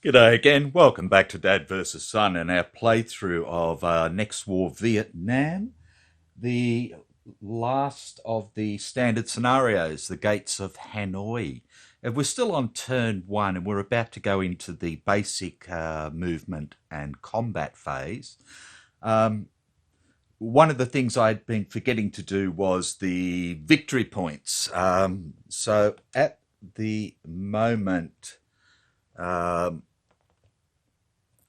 G'day again, welcome back to Dad vs Son and our playthrough of Next War Vietnam, the last of the standard scenarios, the gates of Hanoi. And we're still on turn one and we're about to go into the basic movement and combat phase. One of the things I'd been forgetting to do was the victory points. So at the moment,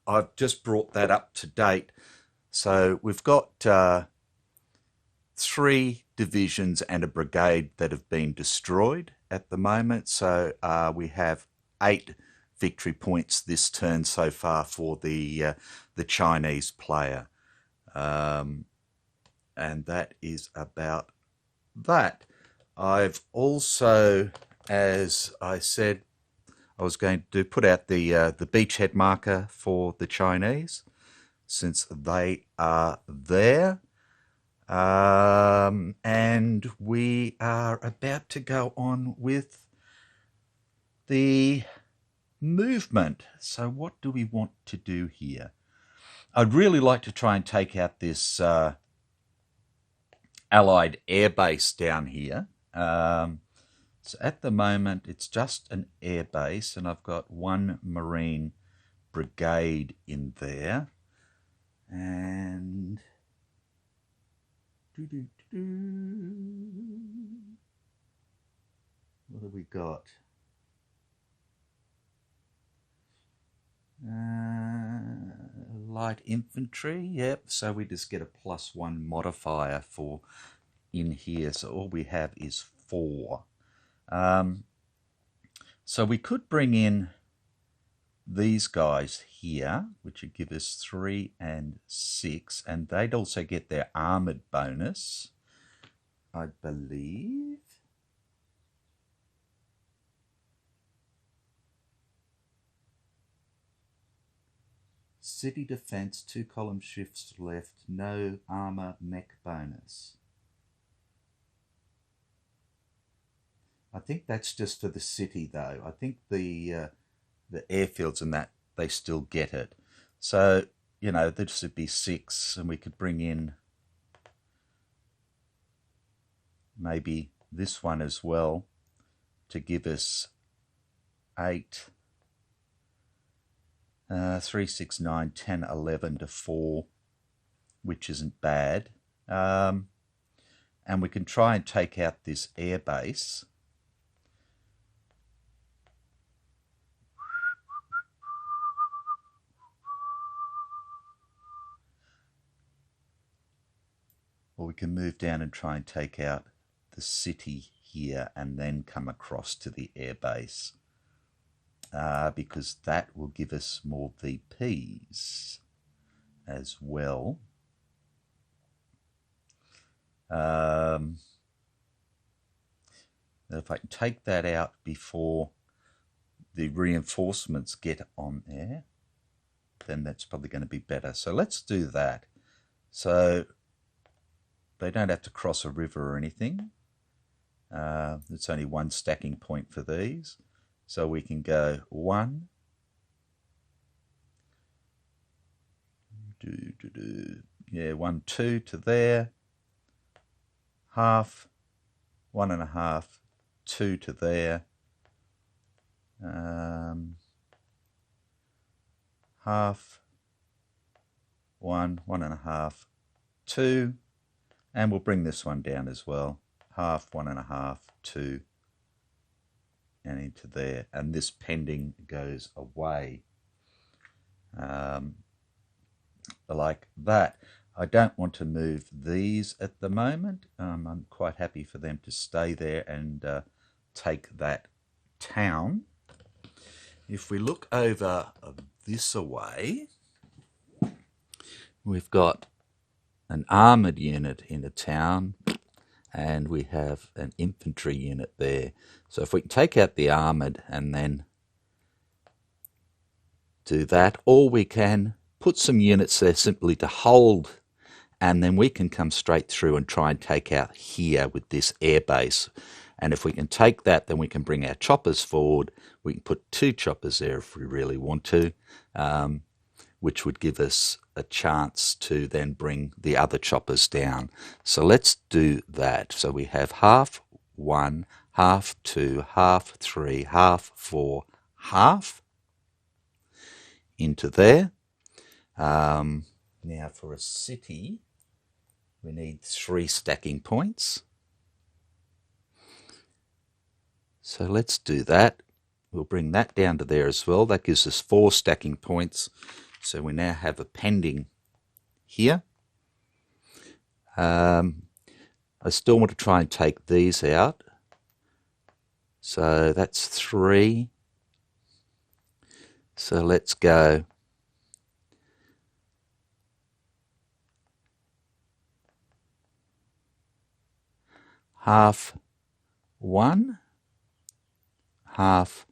I've just brought that up to date. So we've got 3 divisions and a brigade that have been destroyed at the moment. So we have 8 victory points this turn so far for the Chinese player. And that is about that. I've also, as I said, I was going to put out the beachhead marker for the Chinese, since they are there. And we are about to go on with the movement. So what do we want to do here? I'd really like to try and take out this Allied air base down here. So at the moment, it's just an air base, and I've got 1 Marine brigade in there. And what have we got? Light infantry, yep. So we just get a +1 modifier for in here. So all we have is 4. So we could bring in these guys here, which would give us 3 and 6, and they'd also get their armored bonus, I believe. City defense, 2 column shifts left, no armor mech bonus. I think that's just for the city, though. I think the airfields and that, they still get it. So, you know, this would be 6, and we could bring in maybe this one as well to give us 8, 3, 6, 9, 10, 11 to 4, which isn't bad. And we can try and take out this air base. Or we can move down and try and take out the city here and then come across to the air base, because that will give us more VPs as well. If I can take that out before the reinforcements get on there, then that's probably going to be better. So let's do that. So they don't have to cross a river or anything. It's only 1 stacking point for these. So we can go 1, 1, 2 to there, half, 1 1/2, 2 to there, half, 1, 1 1/2, 2, and we'll bring this one down as well, half, 1 1/2, 2, and into there, and this pending goes away, like that. I don't want to move these at the moment. I'm quite happy for them to stay there and take that town. If we look over this away, we've got an armoured unit in a town, and we have an infantry unit there. So if we can take out the armoured and then do that, or we can put some units there simply to hold, and then we can come straight through and try and take out here with this air base. And if we can take that, then we can bring our choppers forward. We can put 2 choppers there if we really want to, which would give us a chance to then bring the other choppers down. So let's do that. So we have half 1, half 2, half 3, half 4, half into there. Now for a city, we need 3 stacking points. So let's do that. We'll bring that down to there as well. That gives us 4 stacking points. So we now have a pending here. I still want to try and take these out. So that's 3. So let's go half 1, half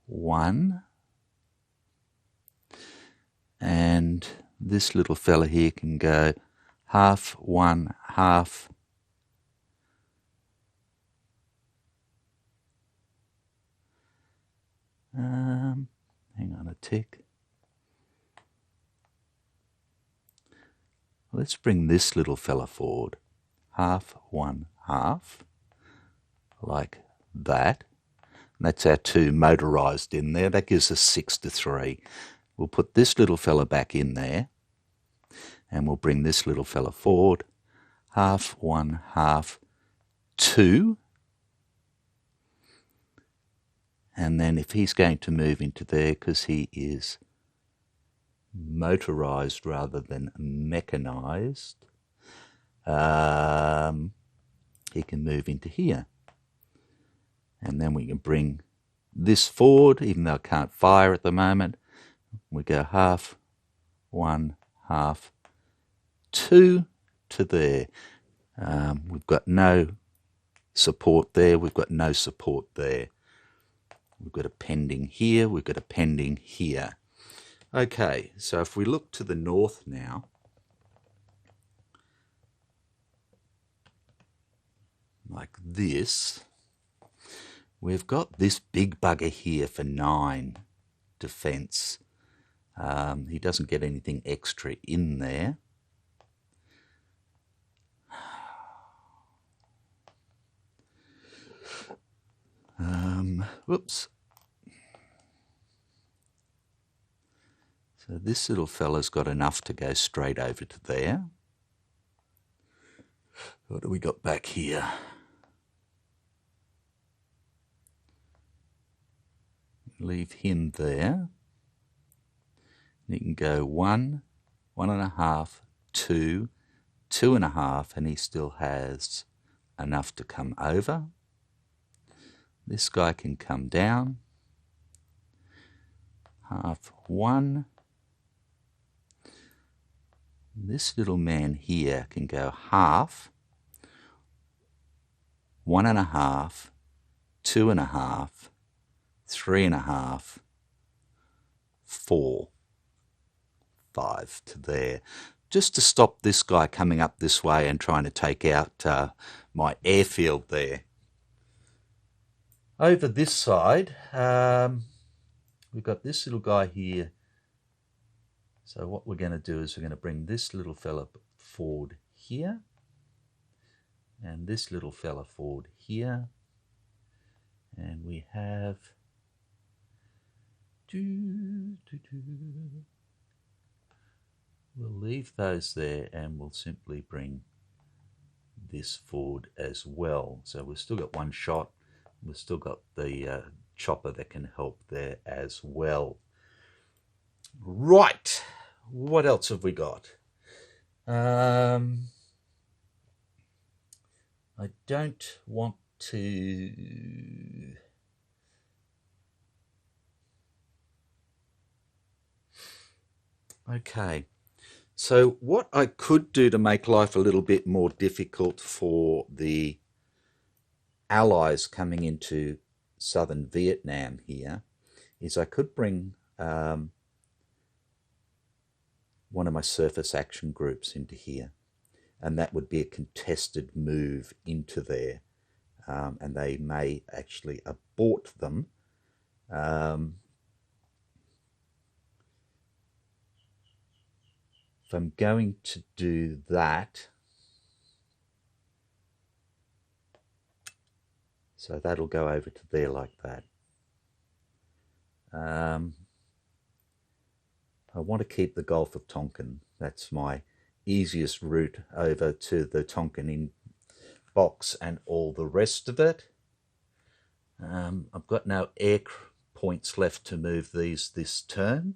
1, and this little fella here can go half 1, half. Hang on a tick. Let's bring this little fella forward. Half 1, half, like that. And that's our 2 motorised in there. That gives us 6 to 3. We'll put this little fella back in there, and we'll bring this little fella forward. Half 1, half 2. And then if he's going to move into there, because he is motorised rather than mechanised, he can move into here. And then we can bring this forward, even though I can't fire at the moment. We go half 1, half 2 to there. We've got no support there. We've got no support there. We've got a pending here. We've got a pending here. Okay, so if we look to the north now, like this, we've got this big bugger here for 9 defence. He doesn't get anything extra in there. Whoops. So this little fella's got enough to go straight over to there. What do we got back here? Leave him there. And he can go 1, 1.5, 2, 2.5, and he still has enough to come over. This guy can come down. Half 1. This little man here can go half, 1.5, 2.5, 3.5, 4, 5 to there, just to stop this guy coming up this way and trying to take out my airfield there. Over this side, we've got this little guy here. So what we're going to do is we're going to bring this little fella forward here, and this little fella forward here, and we have we'll leave those there, and we'll simply bring this forward as well. So we've still got 1 shot. We've still got the chopper that can help there as well. Right, what else have we got? I don't want to... Okay, So what I could do to make life a little bit more difficult for the allies coming into southern Vietnam here is I could bring one of my surface action groups into here, and that would be a contested move into there, and they may actually abort them. If I'm going to do that, so that'll go over to there like that. I want to keep the Gulf of Tonkin. That's my easiest route over to the Tonkin box and all the rest of it. I've got no air points left to move these this turn,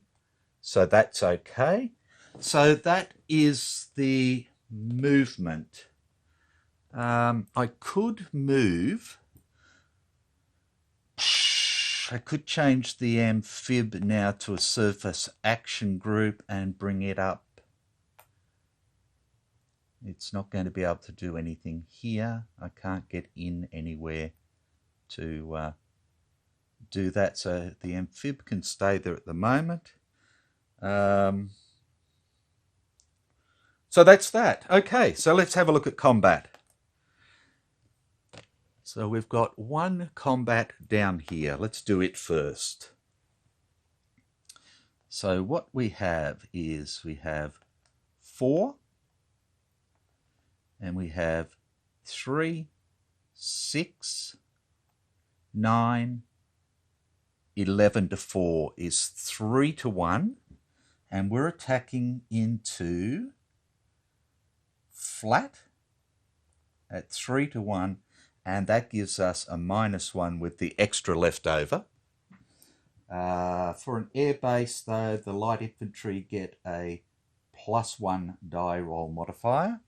so that's okay. So that is the movement. I could move. I could change the amphib now to a surface action group and bring it up. It's not going to be able to do anything here. I can't get in anywhere to do that, so the amphib can stay there at the moment. So that's that. Okay, so let's have a look at combat. So we've got one combat down here. Let's do it first. So what we have is we have 4, and we have 3, 6, 9, 11 to 4 is 3 to 1, and we're attacking into flat at 3 to 1, and that gives us a -1 with the extra left over. For an air base, though, the light infantry get a +1 die roll modifier.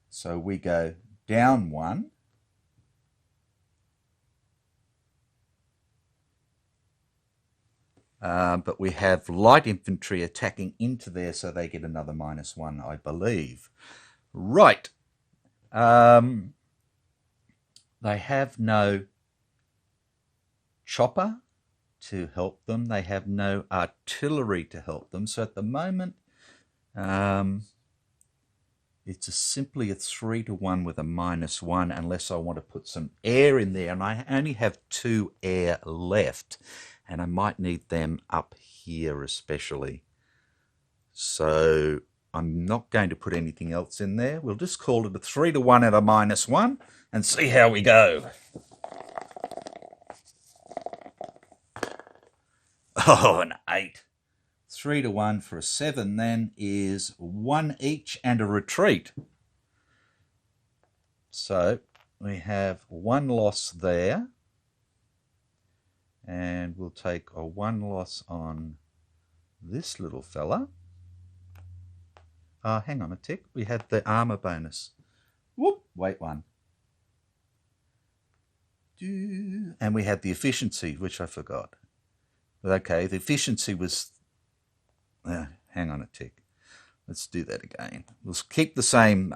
So we go down 1. But we have light infantry attacking into there, so they get another -1, I believe. Right. They have no chopper to help them. They have no artillery to help them. So at the moment, it's simply a 3 to 1 with a -1, unless I want to put some air in there. And I only have 2 air left, and I might need them up here especially. So I'm not going to put anything else in there. We'll just call it a 3 to 1 at a -1 and see how we go. Oh, an 8. 3 to 1 for a 7 then is 1 each and a retreat. So we have 1 loss there. And we'll take a 1 loss on this little fella. Hang on a tick. We had the armor bonus. Whoop, wait one. And we had the efficiency, which I forgot. But okay, the efficiency was... hang on a tick. Let's do that again. We'll keep the same...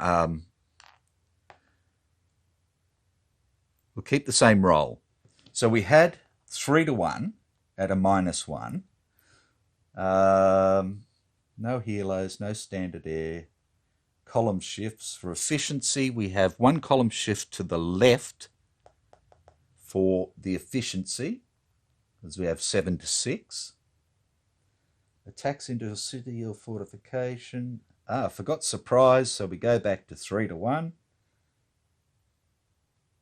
we'll keep the same roll. So we had 3 to 1 at a -1. No helos, no standard air. Column shifts. For efficiency, we have 1 column shift to the left for the efficiency, as we have 7 to 6. Attacks into a city or fortification. I forgot surprise, so we go back to 3 to 1.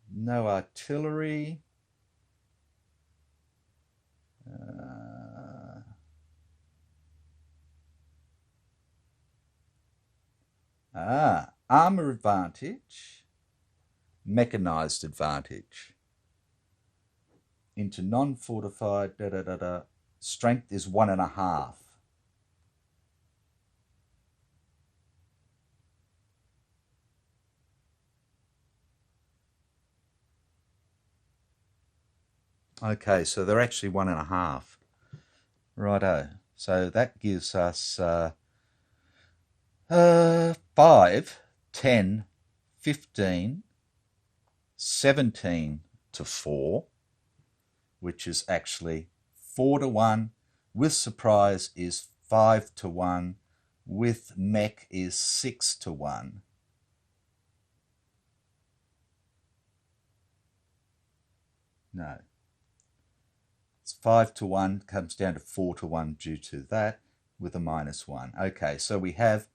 No artillery. Armor advantage, mechanized advantage. Into non-fortified, strength is 1.5. Okay, so they're actually 1.5. Righto. So that gives us 5, 10, 15, 17 to 4, which is actually 4 to 1. With surprise is 5 to 1. With mech is 6 to 1. No. It's 5 to 1, comes down to 4 to 1 due to that, with a -1. Okay, so we have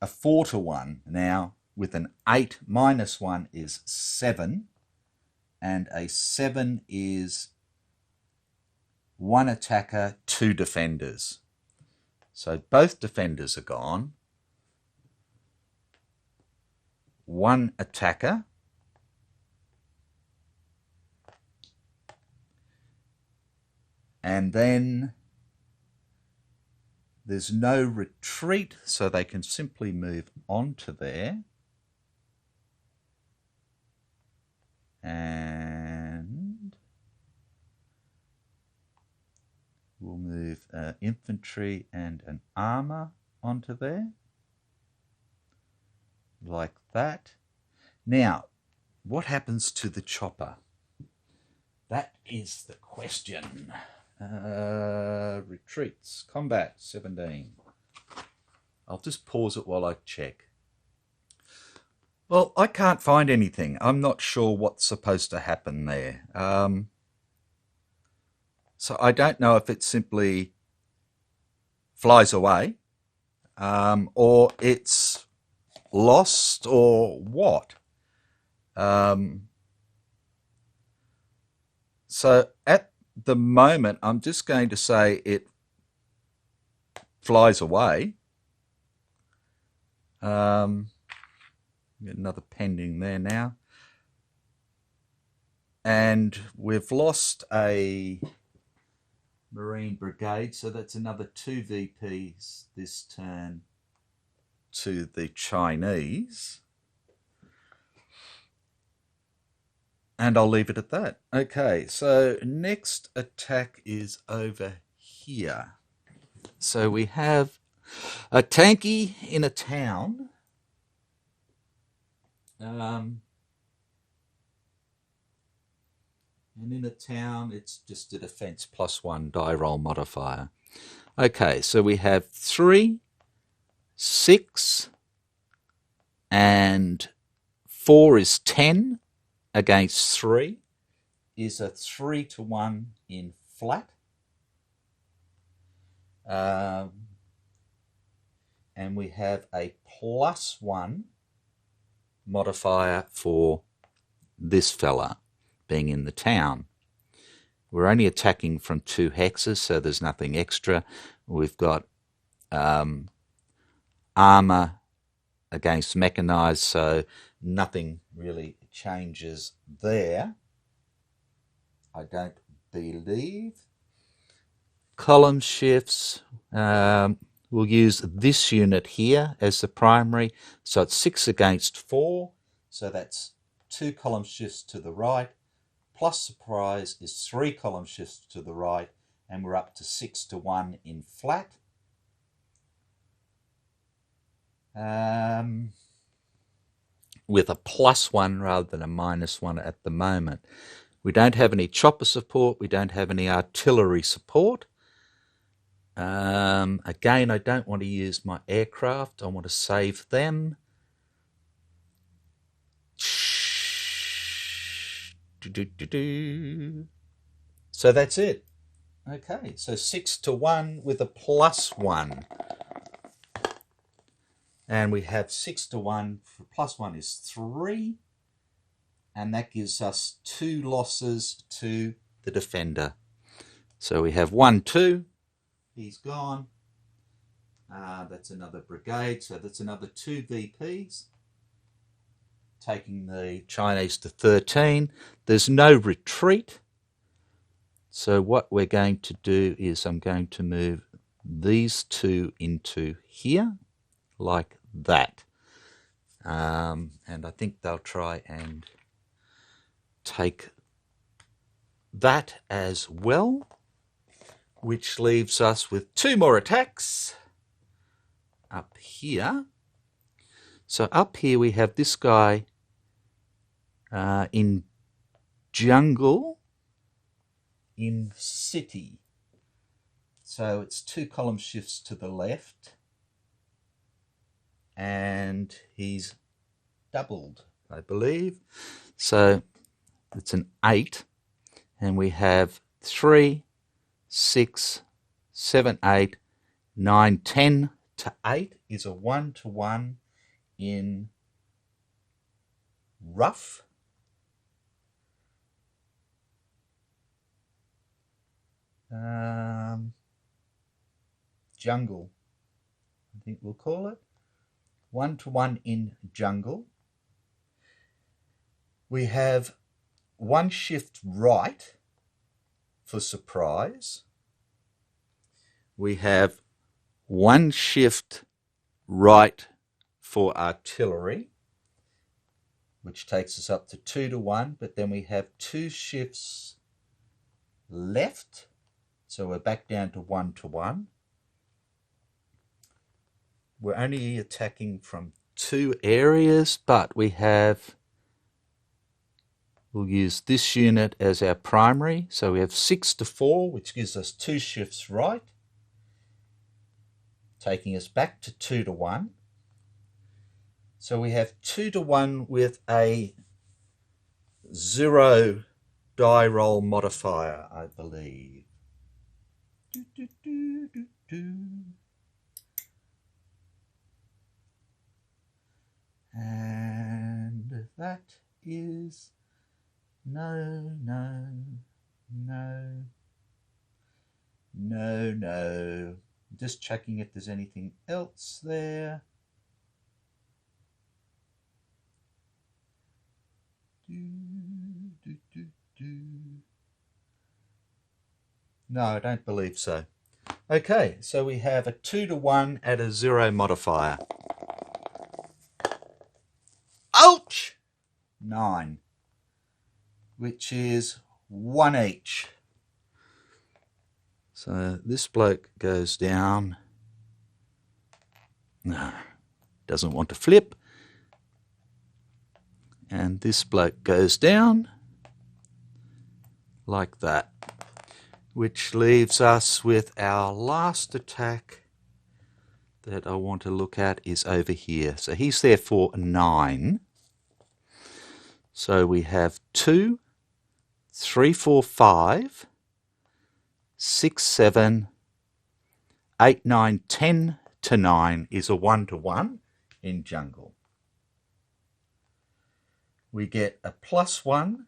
a 4 to 1 now, with an 8 -1 is 7, and a 7 is 1 attacker, 2 defenders. So both defenders are gone. 1 attacker. And then there's no retreat, so they can simply move on to there. And we'll move infantry and an armor onto there, like that. Now, what happens to the chopper? That is the question. Retreats, combat 17. I'll just pause it while I check. Well, I can't find anything. I'm not sure what's supposed to happen there. So I don't know if it simply flies away, or it's lost, or what. So at the moment, I'm just going to say it flies away. Get another pending there now. And we've lost a Marine Brigade, so that's another 2 VPs this turn to the Chinese. And I'll leave it at that. Okay, so next attack is over here. So we have a tanky in a town. And in a town, it's just a defense +1 die roll modifier. Okay, so we have 3, 6, and 4 is 10 against 3, is a 3 to 1 in flat. And we have a +1 modifier for this fella being in the town. We're only attacking from 2 hexes, so there's nothing extra. We've got armor against mechanized, so nothing really changes there, I don't believe. Column shifts, we'll use this unit here as the primary, so it's 6 against 4, so that's 2 column shifts to the right, plus surprise is 3 column shifts to the right, and we're up to 6 to 1 in flat. With a +1 rather than a -1 at the moment. We don't have any chopper support, we don't have any artillery support. Again, I don't want to use my aircraft, I want to save them. So that's it. Okay, so 6 to 1 with a +1. And we have 6 to 1, +1 is 3. And that gives us 2 losses to the defender. So we have 1, 2. He's gone. That's another brigade, so that's another 2 VPs. Taking the Chinese to 13. There's no retreat. So what we're going to do is I'm going to move these 2 into here, like that. And I think they'll try and take that as well, which leaves us with 2 more attacks. up here. So up here we have this guy in jungle, in city. So it's 2 column shifts to the left, and he's doubled, I believe. So it's an 8, and we have 3, 6, 7, 8, 9, 10 to 8 is a 1-to-1 in rough. Jungle, I think we'll call it. 1-to-1 in jungle. We have 1 shift right for surprise. We have 1 shift right for artillery, which takes us up to 2-to-1, but then we have 2 shifts left, so we're back down to 1-to-1. We're only attacking from 2 areas, but we'll use this unit as our primary. So we have 6-to-4, which gives us 2 shifts right, taking us back to 2-to-1. So we have 2-to-1 with a 0 die roll modifier, I believe. And that is no. Just checking if there's anything else there. No, I don't believe so. Okay, so we have a 2-to-1 at a 0 modifier. Ouch! 9, which is 1 each. So this bloke goes down. No, doesn't want to flip. And this bloke goes down like that, which leaves us with our last attack that I want to look at is over here. So he's there for 9. So we have 2, 3, 4, 5, 6, 7, 8, 9, 10 to 9 is a 1-to-1 in jungle. We get a +1,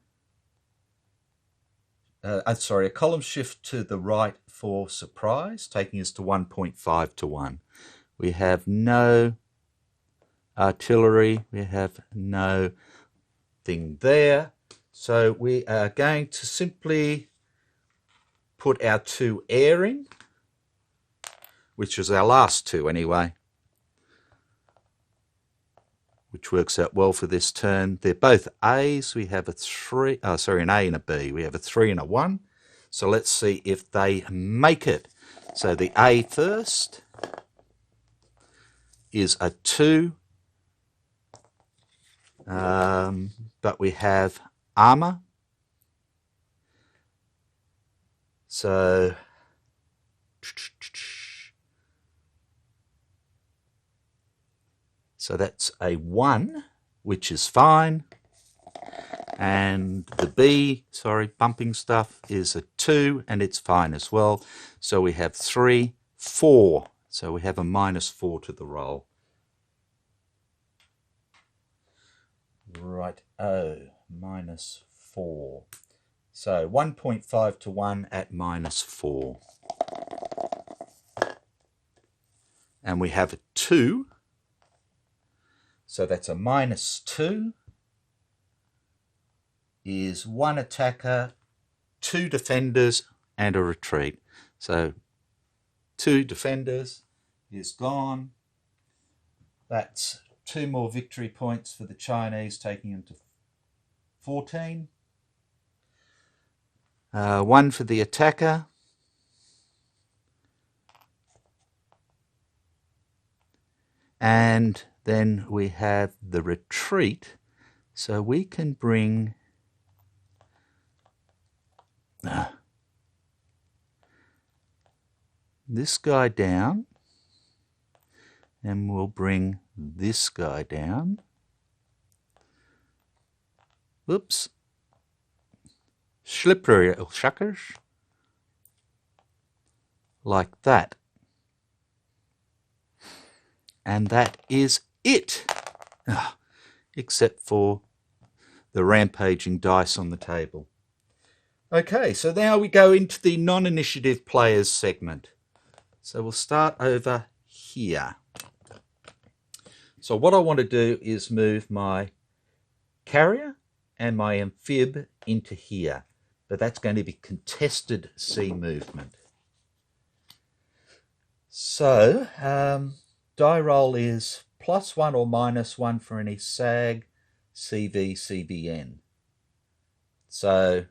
a column shift to the right for surprise, taking us to 1.5-to-1. We have no artillery, we have no thing there. So we are going to simply put our 2 air in, which was our last 2 anyway, which works out well for this turn. They're both A's. We have an A and a B. We have a 3 and a 1. So let's see if they make it. So the A first is a 2, but we have armor. So that's a 1, which is fine. And the B, bumping stuff, is a 2, and it's fine as well. So we have 3, 4. So we have a -4 to the roll. Right, -4. So 1.5-to-1 at -4. And we have a 2. So that's a -2. Is 1 attacker, 2 defenders, and a retreat. So 2 defenders is gone. That's 2 more victory points for the Chinese, taking them to 14. 1 for the attacker. And then we have the retreat, so we can bring this guy down, and we'll bring this guy down. Oops. Schlipper, like that. And that is it. Except for the rampaging dice on the table. Okay, so now we go into the non-initiative players segment. So we'll start over here. So what I want to do is move my carrier and my amphib into here. But that's going to be contested sea movement. So, die roll is +1 or -1 for any SAG, CV, CBN. So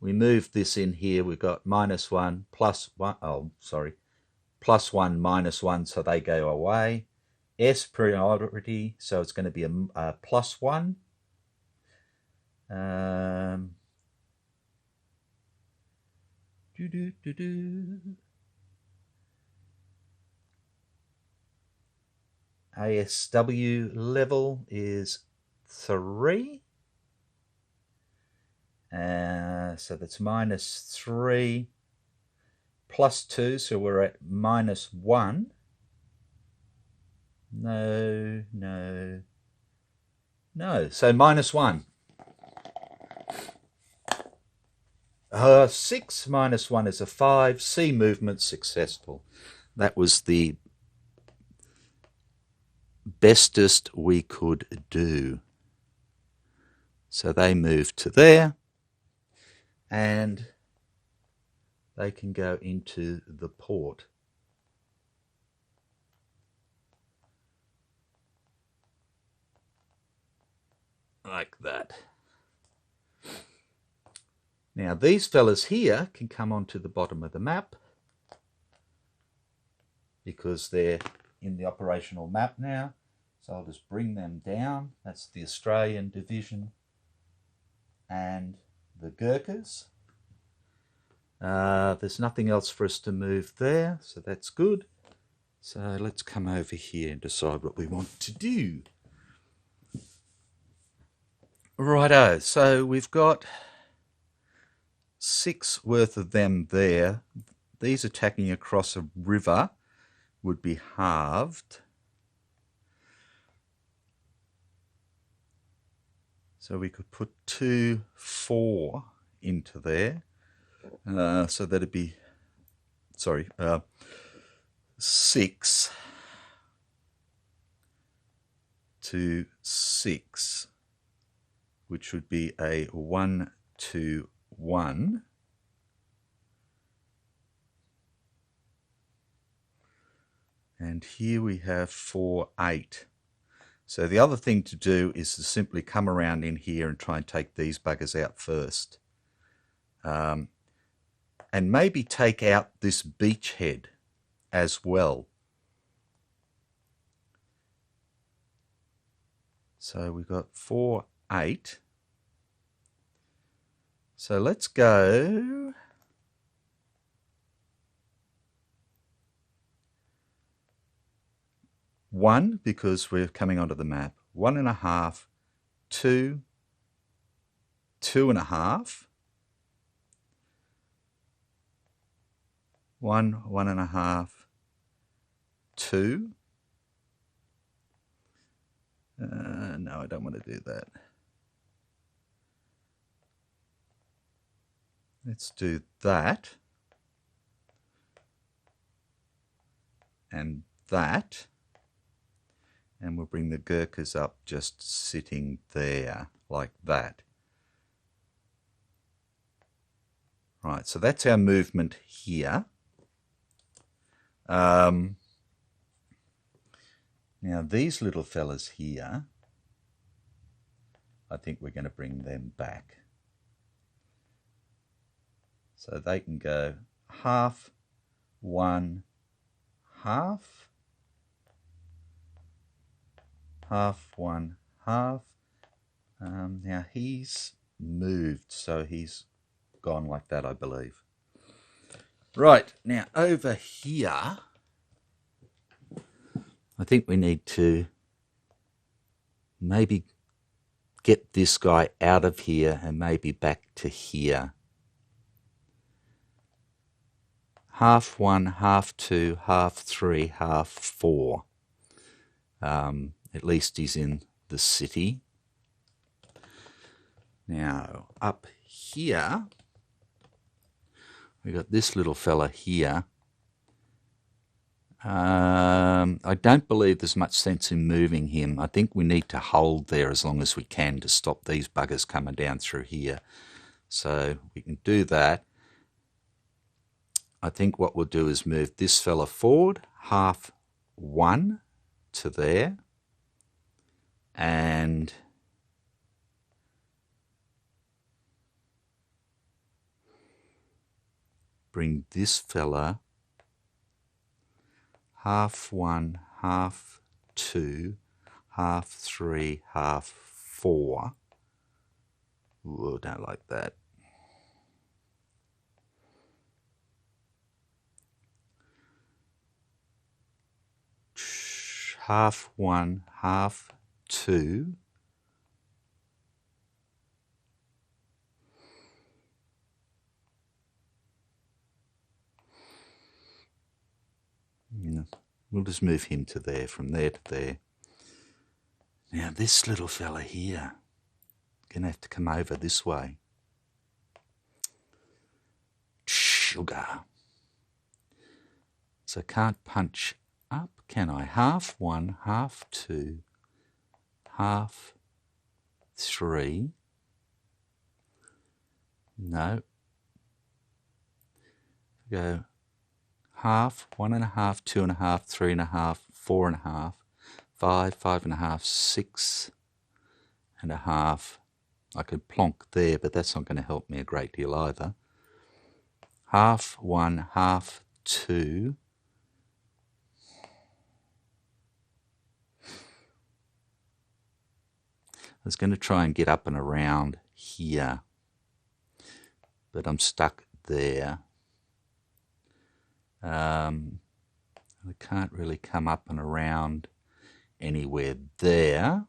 we move this in here. We've got -1, +1. Oh, sorry, +1, -1. So they go away. S priority. So it's going to be a +1. ASW level is 3. So that's -3 +2, so we're at -1. No. So -1. 6 -1 is a 5. Sea movement successful. That was the bestest we could do. So they move to there, and they can go into the port. Like that. Now these fellas here can come onto the bottom of the map because they're in the operational map now. So I'll just bring them down. That's the Australian division and the Gurkhas. There's nothing else for us to move there, so that's good. So let's come over here and decide what we want to do. Righto, so we've got 6 worth of them there. These attacking across a river would be halved. So we could put 2, 4 into there. So that'd be, 6 to 6, which would be a 1 to 1. And here we have 4, 8. So the other thing to do is to simply come around in here and try and take these buggers out first. And maybe take out this beachhead as well. So we've got 4, 8. So let's go 1, because we're coming onto the map. 1.5, 2, 2.5, 1, 1.5, 2. No, I don't want to do that. Let's do that. And that. And we'll bring the Gurkhas up just sitting there, like that. Right, so that's our movement here. Now these little fellas here, I think we're going to bring them back. So they can go half, 1, half. half, 1, half. Now he's moved, so he's gone like that, I believe. Right, now over here, I think we need to maybe get this guy out of here and maybe back to here. Half 1, half 2, half 3, half 4. At least he's in the city. Now, up here, we got this little fella here. I don't believe there's much sense in moving him. I think we need to hold there as long as we can to stop these buggers coming down through here. So we can do that. I think what we'll do is move this fella forward, half 1 to there, and bring this fella half 1, half 2, half 3, half 4. Ooh, don't like that. Half 1, half 2. We'll just move him to there, from there to there. Now this little fella here, gonna have to come over this way. Sugar. So can't punch up, can I? Half 1, half 2, half 3. No. Go half, 1.5, 2.5, 3.5, 4.5, 5, 5.5, 6.5. I could plonk there, but that's not going to help me a great deal either. Half 1, half 2. I was going to try and get up and around here, but I'm stuck there. I can't really come up and around anywhere there.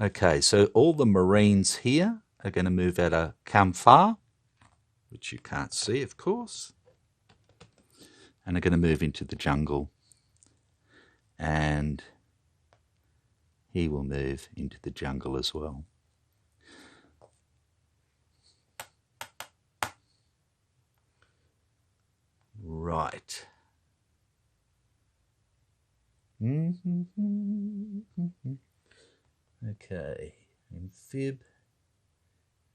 Okay, so all the Marines here are going to move out of Kamfar, which you can't see, of course, and are going to move into the jungle. And he will move into the jungle as well. Right. Okay. Amphib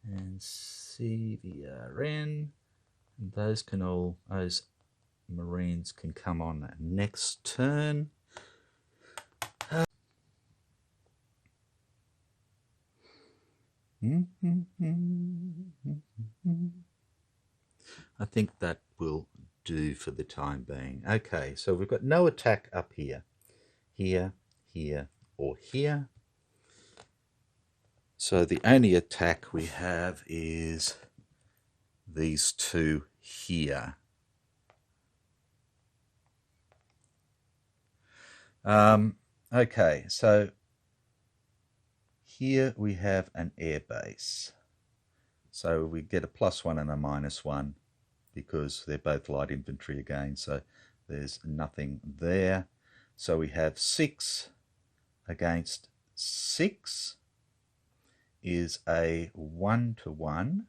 and CVRN. Those Marines can come on next turn. I think that will do for the time being. Okay, so we've got no attack up here. Here, here, or here. So the only attack we have is these two here. Okay, so here we have an air base. So we get a +1 and a -1 because they're both light infantry again, so there's nothing there. So we have 6 against 6 is a 1-to-1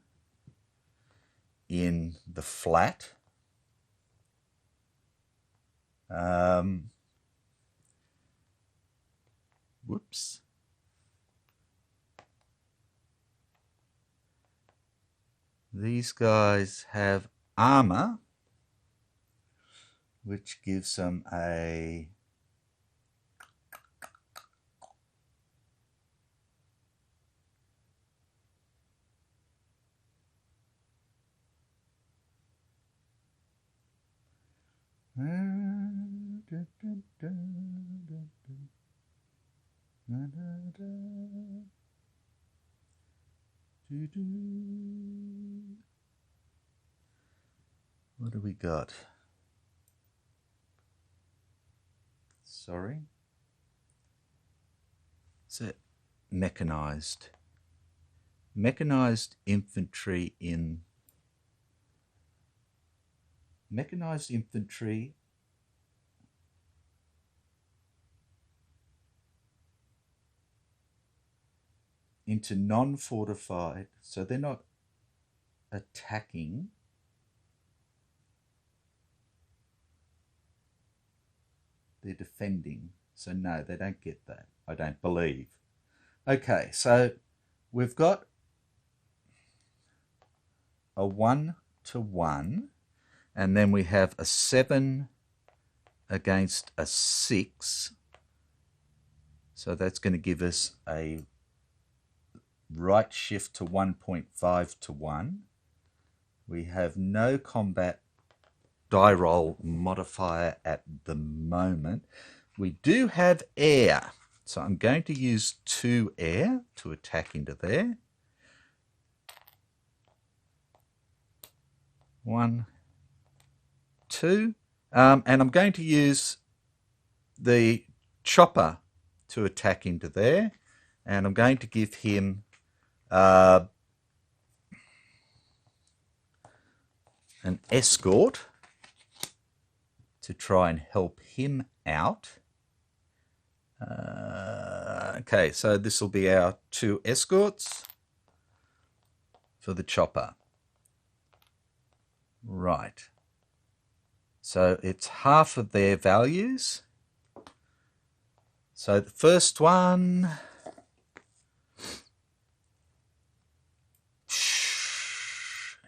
in the flat. Whoops. These guys have armor, which gives them a What do we got? Sorry. Is it mechanized? Mechanized infantry in... Mechanized infantry into non-fortified, so they're not attacking. They're defending. So no, they don't get that, I don't believe. Okay, so we've got a 1-to-1, and then we have a 7 against a 6. So that's going to give us a right shift to 1.5-to-1. We have no combat die roll modifier at the moment. We do have air, so I'm going to use 2 air to attack into there. 1, 2, and I'm going to use the chopper to attack into there, and I'm going to give him an escort to try and help him out. Okay, so this will be our 2 escorts for the chopper. Right. So it's half of their values. So the first one...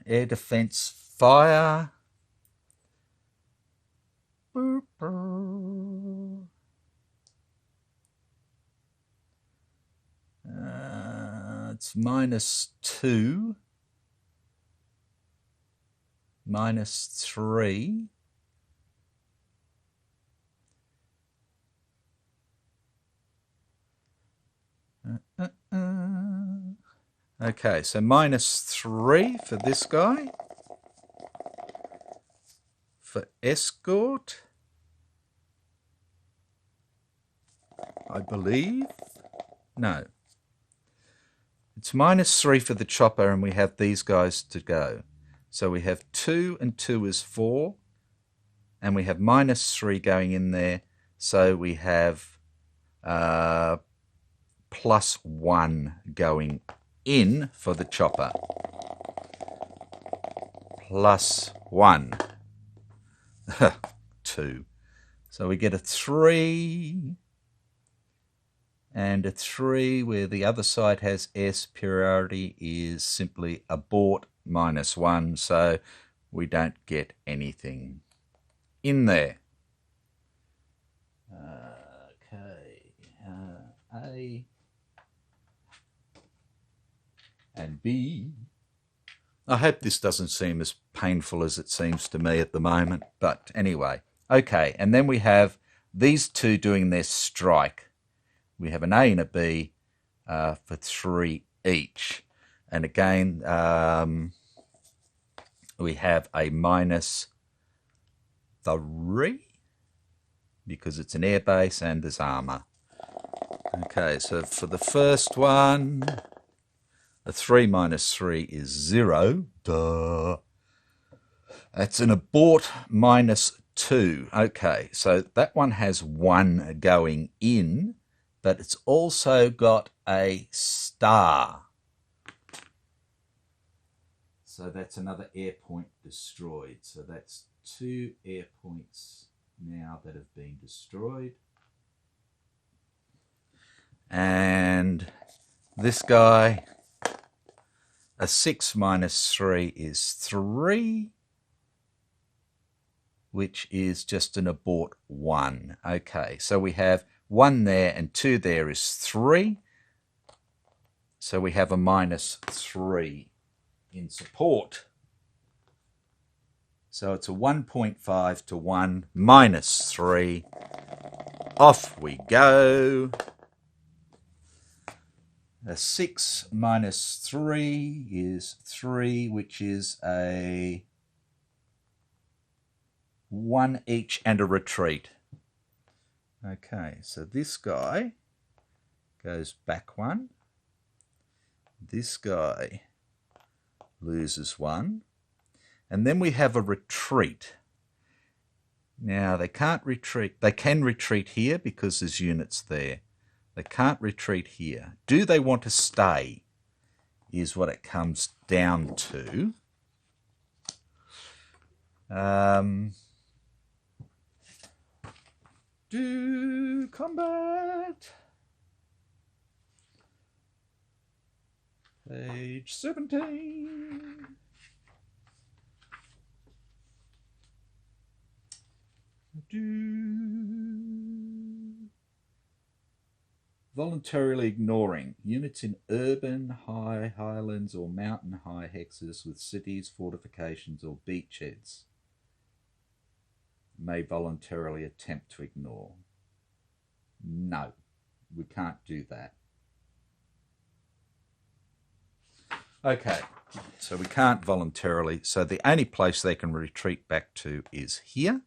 air defense fire. It's -2, -3. Okay, so -3 for this guy. For escort, I believe. No. It's -3 for the chopper, and we have these guys to go. So we have 2 and 2 is 4, and we have -3 going in there. So we have +1 going in for the chopper. +1. 2. So we get a 3 and a 3, where the other side has air superiority is simply abort -1, so we don't get anything in there. Okay, A and B. I hope this doesn't seem as painful as it seems to me at the moment, but anyway. Okay, and then we have these 2 doing their strike. We have an A and a B for 3 each. And again, we have a -3 because it's an air base and there's armor. Okay, so for the first one, a 3 -3 is 0. Duh. That's an abort -2. Okay, so that one has 1 going in, but it's also got a star. So that's another air point destroyed. So that's 2 air points now that have been destroyed. And this guy, a 6 -3 is 3, which is just an abort 1. Okay, so we have 1 there and 2 there is 3. So we have a -3 in support. So it's a 1.5-to-1 -3. Off we go. A 6 minus 3 is 3, which is a 1 each and a retreat. Okay, so this guy goes back 1. This guy loses 1. And then we have a retreat. Now, they can't retreat. They can retreat here because there's units there. They can't retreat here. Do they want to stay is what it comes down to. Do combat. Page 17. Voluntarily ignoring units in urban, high, highlands, or mountain high hexes with cities, fortifications, or beachheads may voluntarily attempt to ignore. No, we can't do that. Okay, so we can't voluntarily. So the only place they can retreat back to is here.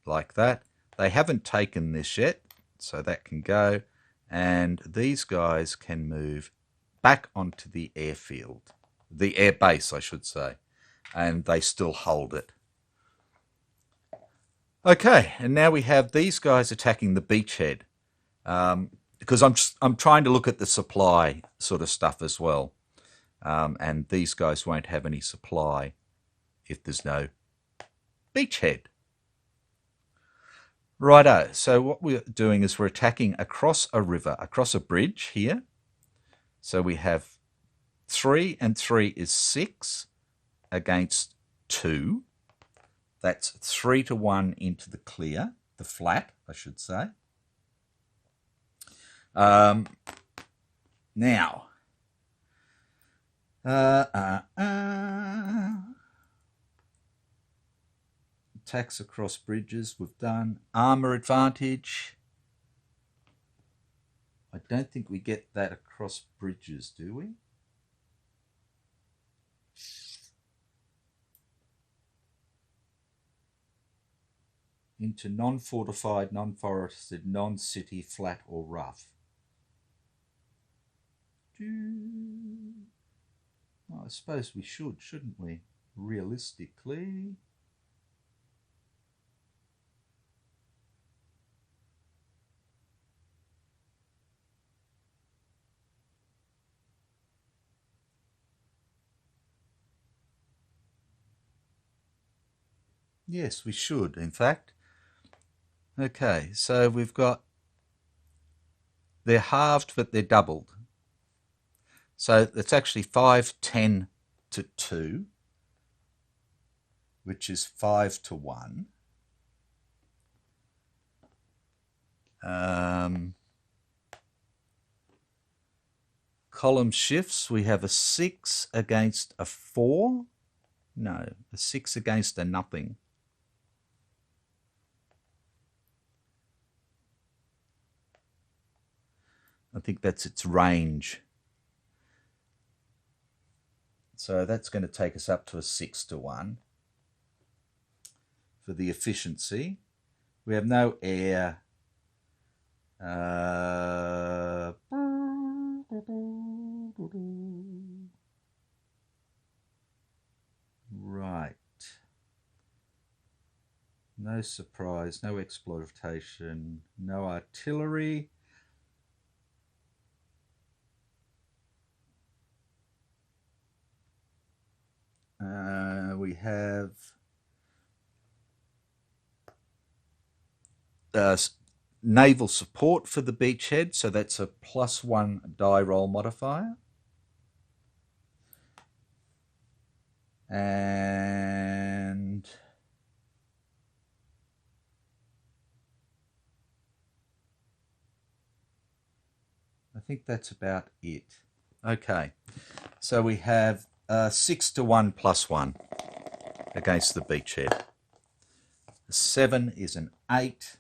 Like that. They haven't taken this yet, so that can go. And these guys can move back onto the airfield. The air base, I should say. And they still hold it. Okay, and now we have these guys attacking the beachhead. Because I'm trying to look at the supply sort of stuff as well. And these guys won't have any supply if there's no beachhead. Righto, so what we're doing is we're attacking across a river, across a bridge here. So we have 3 and 3 is 6 against 2. That's 3 to 1 into the clear, the flat, I should say. Now, attacks across bridges we've done. Armor advantage. I don't think we get that across bridges, do we? Into non-fortified, non-forested, non-city, flat or rough. I suppose we should, shouldn't we? Realistically. Yes, we should, in fact. Okay, so we've got, they're halved, but they're doubled. So it's actually 5, 10 to 2, which is 5 to 1. Column shifts, we have a 6 against a 4. No, a 6 against a nothing. I think that's its range. So that's going to take us up to a 6 to 1. For the efficiency, we have no air. Right. No surprise, no exploitation, no artillery. We have naval support for the beachhead, so that's a +1 die roll modifier. And I think that's about it. Okay, so we have 6 to 1 +1 against the beachhead. A 7 is an 8.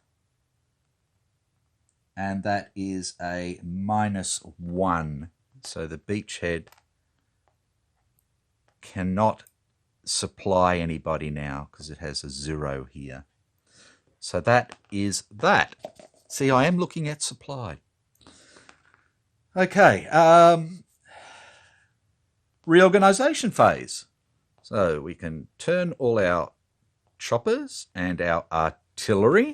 and that is a -1. So the beachhead cannot supply anybody now because it has a 0 here. So that is that. See, I am looking at supply. Okay, reorganization phase. So we can turn all our choppers and our artillery.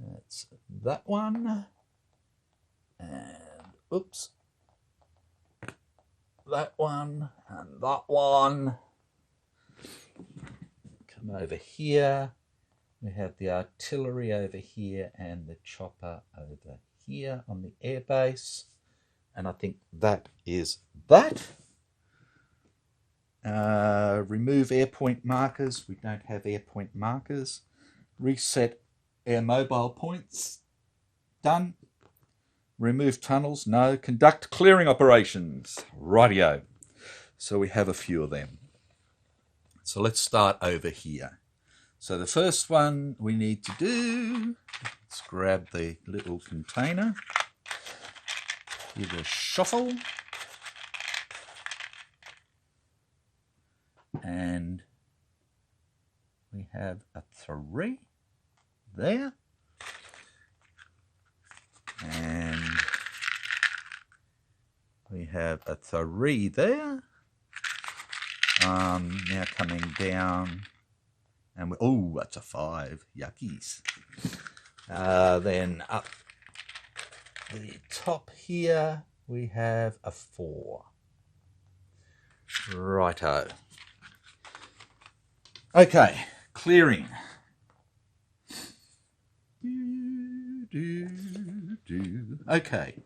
That's that one. And oops. That one and that one. Come over here. We have the artillery over here and the chopper over here on the airbase. And I think that is that. Remove airpoint markers. We don't have airpoint markers. Reset air mobile points. Done. Remove tunnels. No. Conduct clearing operations. Rightio. So we have a few of them. So let's start over here. So the first one we need to do, let's grab the little container, give it a shuffle, and we have a 3 there, and we have a 3 there. Now coming down, and we, oh, that's a 5, yuckies. Then up the top here, we have a 4. Righto. Okay, clearing. Okay,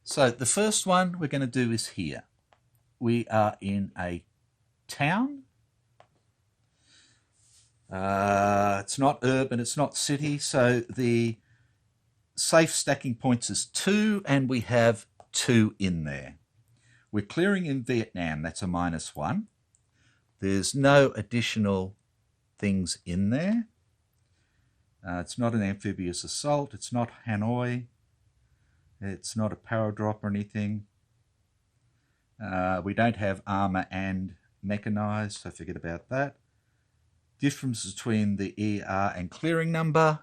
so the first one we're going to do is here. We are in a town. It's not urban, it's not city, so the safe stacking points is 2, and we have 2 in there. We're clearing in Vietnam, that's a -1. There's no additional things in there. It's not an amphibious assault, it's not Hanoi, it's not a paradrop or anything. We don't have armour and mechanized, so forget about that. Difference between the ER and clearing number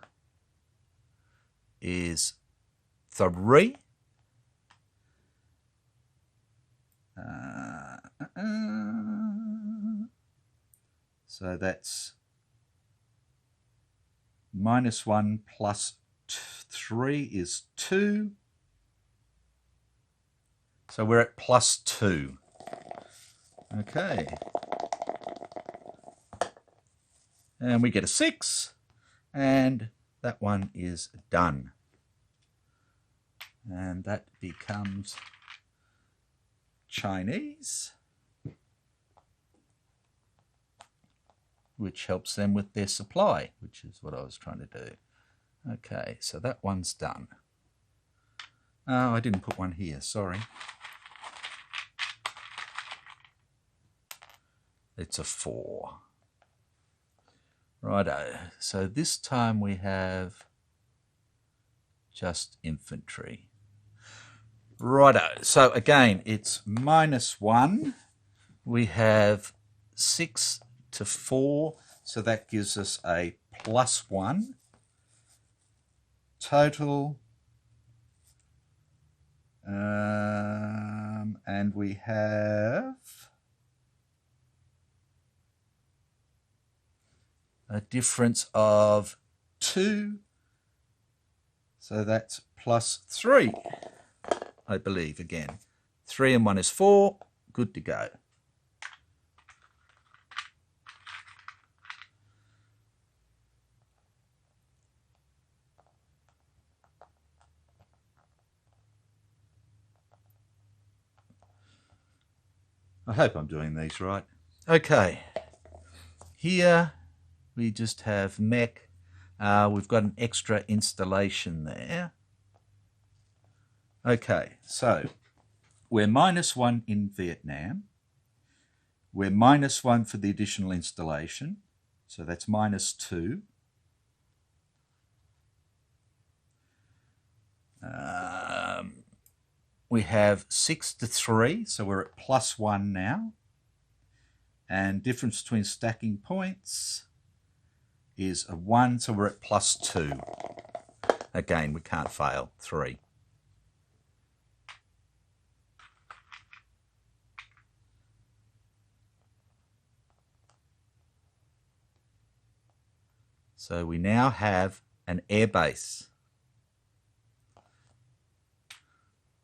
is 3. So that's -1 plus 3 is 2. So we're at +2. Okay. And we get a 6, and that one is done. And that becomes Chinese, which helps them with their supply, which is what I was trying to do. Okay, so that one's done. Oh, I didn't put one here, sorry. It's a 4. Righto, so this time we have just infantry. Righto, so again, it's -1. We have 6 to 4, so that gives us a +1. Total, and we have a difference of 2, so that's +3, I believe, again. 3 and 1 is 4, good to go. I hope I'm doing these right. Okay, here we just have mech. We've got an extra installation there. Okay, so we're -1 in Vietnam. We're -1 for the additional installation. So that's -2. We have 6 to 3, so we're at +1 now. And difference between stacking points is a 1, so we're at +2. Again, we can't fail. 3. So we now have an airbase.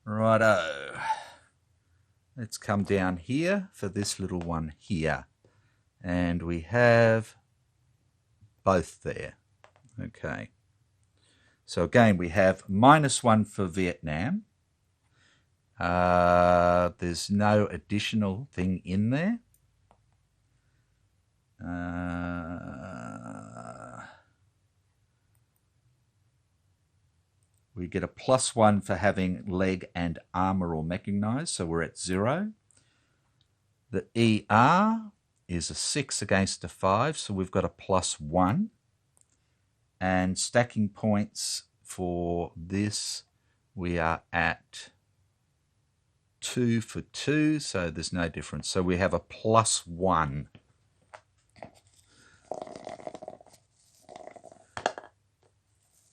Righto. Let's come down here for this little one here. And we have both there. Okay. So again, we have -1 for Vietnam. There's no additional thing in there. We get a +1 for having leg and armor or mechanized, so we're at 0. The ER is a 6 against a 5, so we've got a +1. And stacking points for this, we are at 2 for 2, so there's no difference. So we have a +1.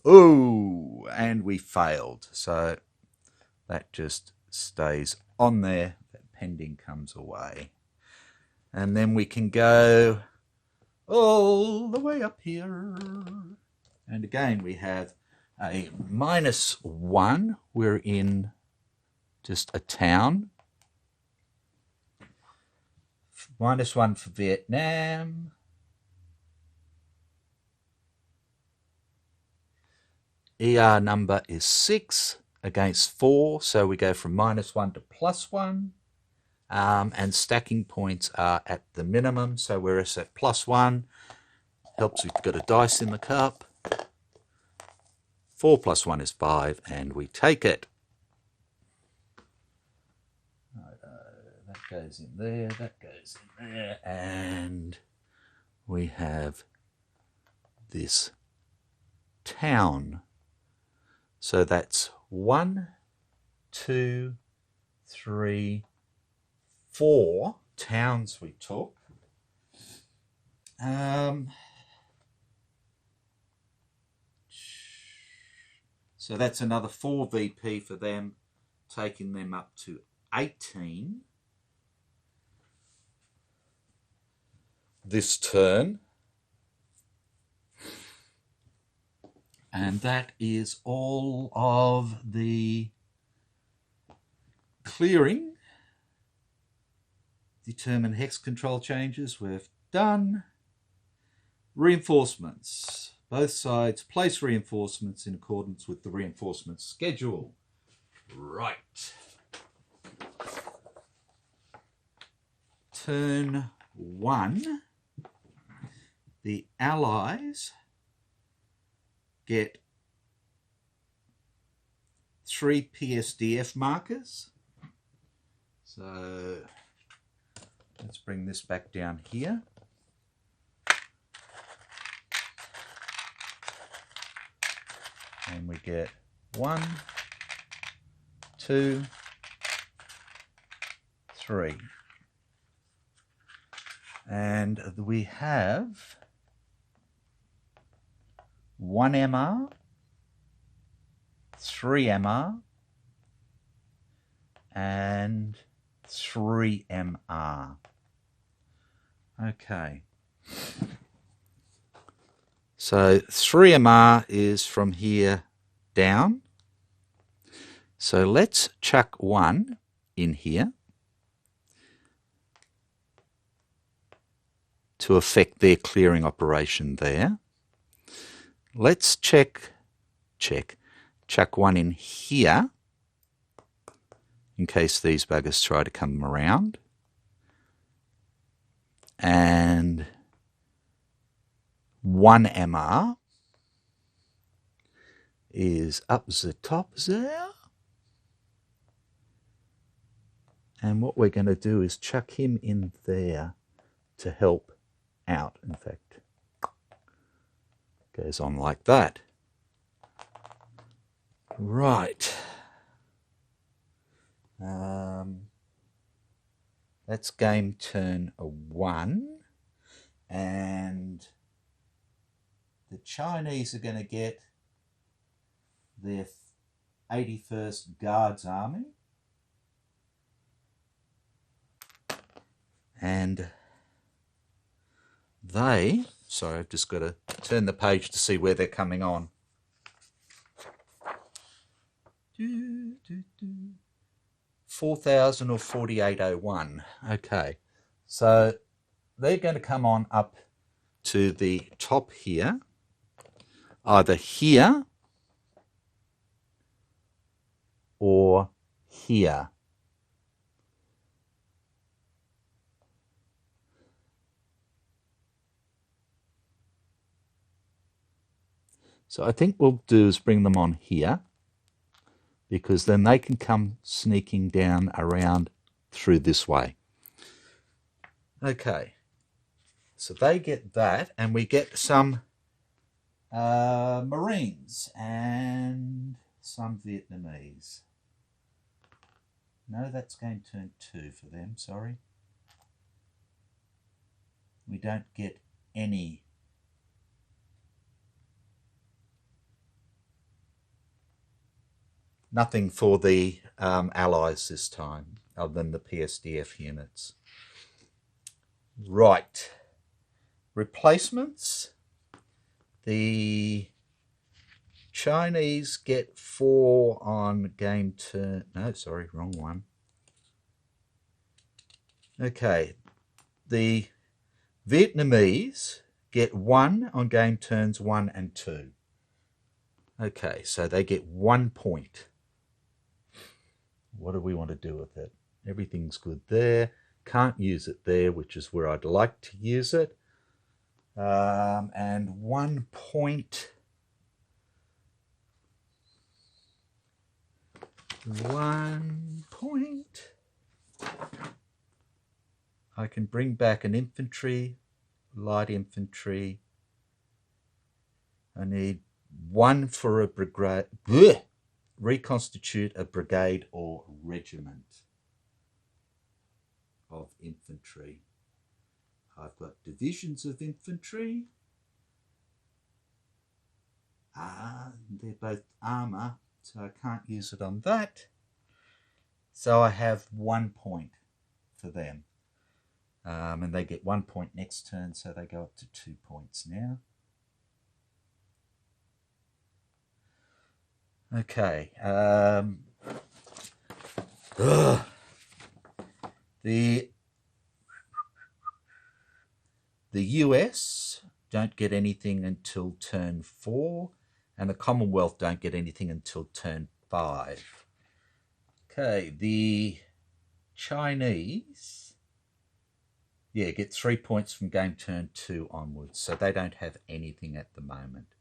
Oh, and we failed. So that just stays on there. That pending comes away. And then we can go all the way up here. And again, we have a -1. We're in just a town. -1 for Vietnam. ER number is 6 against 4, so we go from -1 to +1. And stacking points are at the minimum, so we're at +1. Helps we've got a dice in the cup. 4 + 1 is 5, and we take it. That goes in there, that goes in there, and we have this town. So that's 1, 2, 3, 4 towns we took. So that's another 4 VP for them, taking them up to 18 this turn. And that is all of the clearing. Determine hex control changes we've done. Reinforcements. Both sides place reinforcements in accordance with the reinforcement schedule. Right. Turn 1. The Allies get 3 PSDF markers. So let's bring this back down here. And we get 1, 2, 3. And we have 1 MR, 3 MR, and 3 MR. Okay. So 3 MR is from here down. So let's chuck 1 in here to affect their clearing operation there. Let's chuck 1 in here in case these buggers try to come around. And 1 MR is up the top there. And what we're going to do is chuck him in there to help out, in fact. Goes on like that. Right. That's game turn 1. And the Chinese are going to get their 81st Guards Army. And they, sorry, I've just got to turn the page to see where they're coming on. 4,000 or 4801. Okay, so they're going to come on up to the top here, either here or here. So I think what we'll do is bring them on here, because then they can come sneaking down around through this way. Okay, so they get that, and we get some Marines and some Vietnamese. No, that's game turn 2 for them, sorry. We don't get any. Nothing for the Allies this time, other than the PSDF units. Right. Replacements. The Chinese get 4 on game turn. No, sorry, wrong one. Okay. The Vietnamese get 1 on game turns 1 and 2. Okay, so they get 1 point. What do we want to do with it? Everything's good there. Can't use it there, which is where I'd like to use it. And 1 point. 1 point. I can bring back an infantry, light infantry. I need 1 for a brigade. Blech! Reconstitute a brigade or regiment of infantry. I've got divisions of infantry. They're both armour, so I can't use it on that. So I have 1 point for them. And they get 1 point next turn, so they go up to 2 points now. Okay. The US don't get anything until turn 4, and the Commonwealth don't get anything until turn 5. Okay, the Chinese, get 3 points from game turn 2 onwards, so they don't have anything at the moment.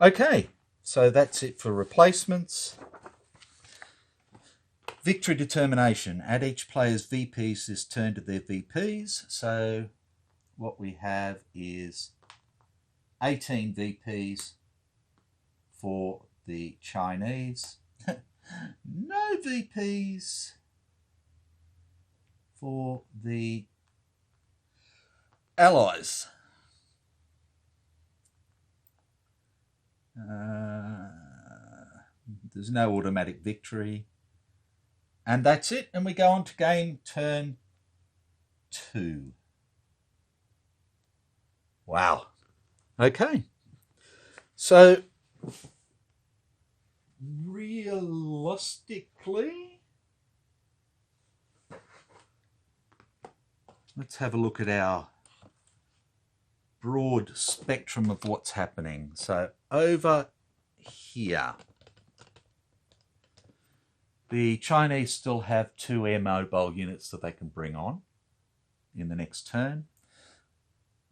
Okay, so that's it for replacements. Victory determination. Add each player's VPs this turn to their VPs. So what we have is 18 VPs for the Chinese. No VPs for the Allies. There's no automatic victory. And that's it. And we go on to game turn 2. Wow. Okay. So, realistically, let's have a look at our broad spectrum of what's happening. So, over here, the Chinese still have 2 air mobile units that they can bring on in the next turn.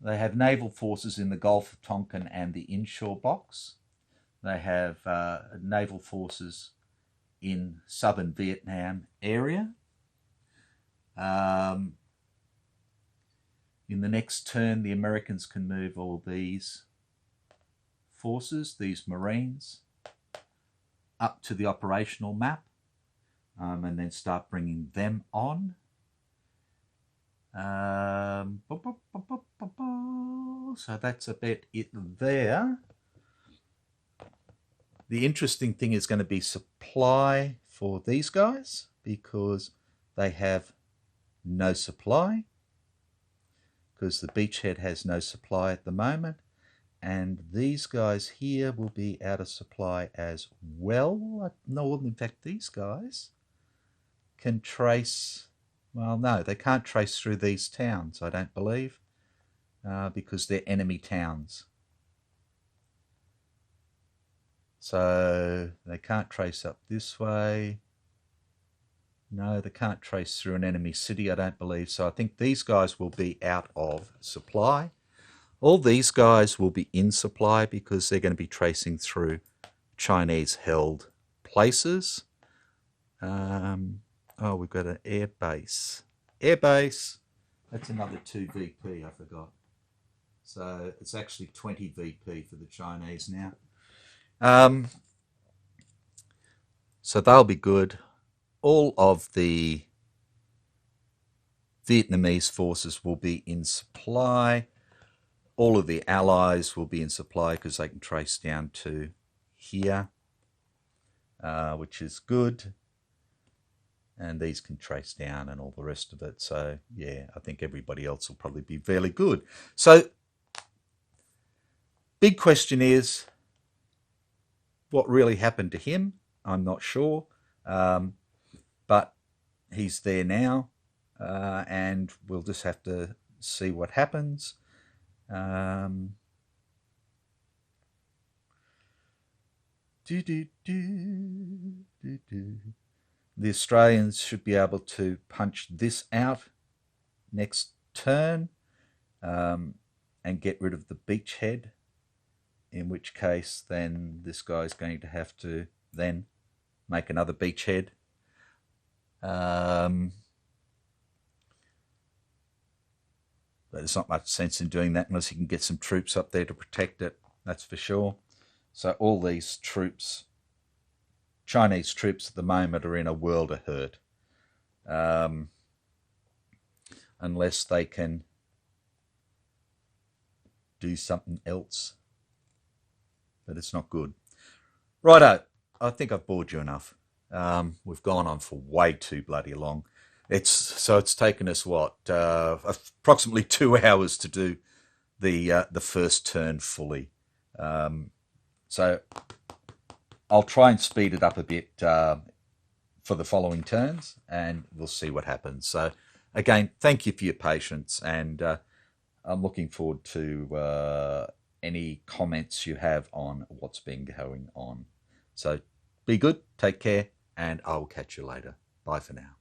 They have naval forces in the Gulf of Tonkin and the inshore box. They have naval forces in southern Vietnam area. In the next turn, the Americans can move all these forces, these Marines, up to the operational map, and then start bringing them on. So that's about it there. The interesting thing is going to be supply for these guys, because they have no supply, because the beachhead has no supply at the moment, and these guys here will be out of supply as well. No, in fact, these guys can trace, well, no, they can't trace through these towns, I don't believe, because they're enemy towns. So they can't trace up this way. No, they can't trace through an enemy city, I don't believe. So I think these guys will be out of supply. All these guys will be in supply because they're going to be tracing through Chinese-held places. Oh, we've got an air base. Air base. That's another 2 VP, I forgot. So it's actually 20 VP for the Chinese now. So they'll be good. All of the Vietnamese forces will be in supply. All of the allies will be in supply because they can trace down to here, which is good. And these can trace down and all the rest of it. So, yeah, I think everybody else will probably be fairly good. So, big question is, what really happened to him? I'm not sure. But he's there now, and we'll just have to see what happens. The Australians should be able to punch this out next turn, and get rid of the beachhead, in which case then this guy's going to have to then make another beachhead. But there's not much sense in doing that unless you can get some troops up there to protect it, that's for sure. So all these troops, Chinese troops at the moment, are in a world of hurt. Unless they can do something else. But it's not good. Righto, I think I've bored you enough. We've gone on for way too bloody long. It's taken us approximately 2 hours to do the first turn fully. So I'll try and speed it up a bit for the following turns, and we'll see what happens. So again, thank you for your patience, and I'm looking forward to any comments you have on what's been going on. So be good, take care, and I will catch you later. Bye for now.